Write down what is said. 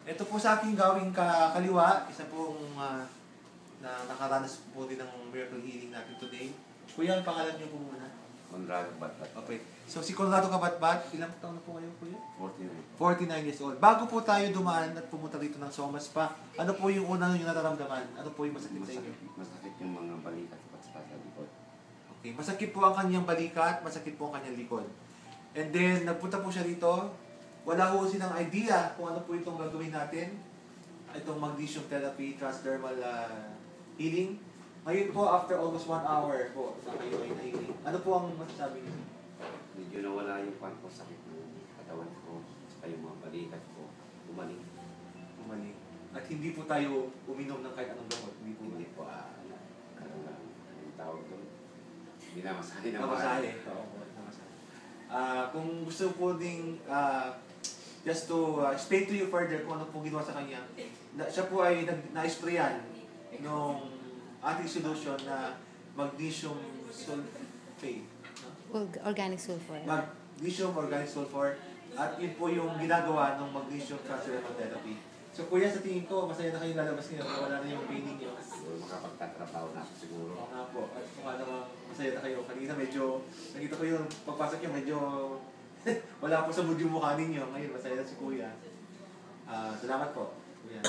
Ito po sa aking gawing kaliwa, isa pong na nakaranas po din ng miracle healing natin today. Kuya, ang pangalan niyo po muna? Conrado Batbat. Okay. So si Conrado Kabatbat, ilang taon na po kayo, kuya? 49. 49 years old. Bago po tayo dumaan at pumunta rito ng Somas pa, ano po yung unang yung nararamdaman? Ano po yung masakit sa inyo? Masakit yung mga balikat at sa likod. Okay. Masakit po ang kanyang balikat, masakit po ang kanyang likod. And then, nagpunta po siya rito. Wala po silang idea kung ano po itong gagawin natin. Itong magnesium therapy, transdermal healing. Ngayon po, after almost 1 hour po, na kayo ay na-healing. Ano po ang masasabi niyo? Medyo nawala yung pan ko, sakit ng katawan ko, saka yung mga balikat ko, bumalik. Bumalik. At hindi po tayo uminom ng kahit anong gamot. Hindi po Hindi po, anong tawag doon? Hindi na masahe na namasahe. Oo po, namasahe. Kung gusto po ding just to explain to you further kung ano po ginawa sa kanya, siya po ay na-sprayan nung ating solution na magnesium sulfate. No? Organic sulfur. Magnesium organic sulfur. At yun po yung ginagawa ng magnesium transdermal therapy. So kuya, sa tingin ko, masaya na kayong lalabas ngayon. Wala na yung pain niyo. Siguro makapagtatrabaho na ako siguro. Oo nga po. At mukha namang masaya na kayo. Kanina medyo, nakita ko yung pagpasok yung medyo wala po sa mood yung mukha ninyo. Ngayon, masaya na si kuya. Salamat po, kuya.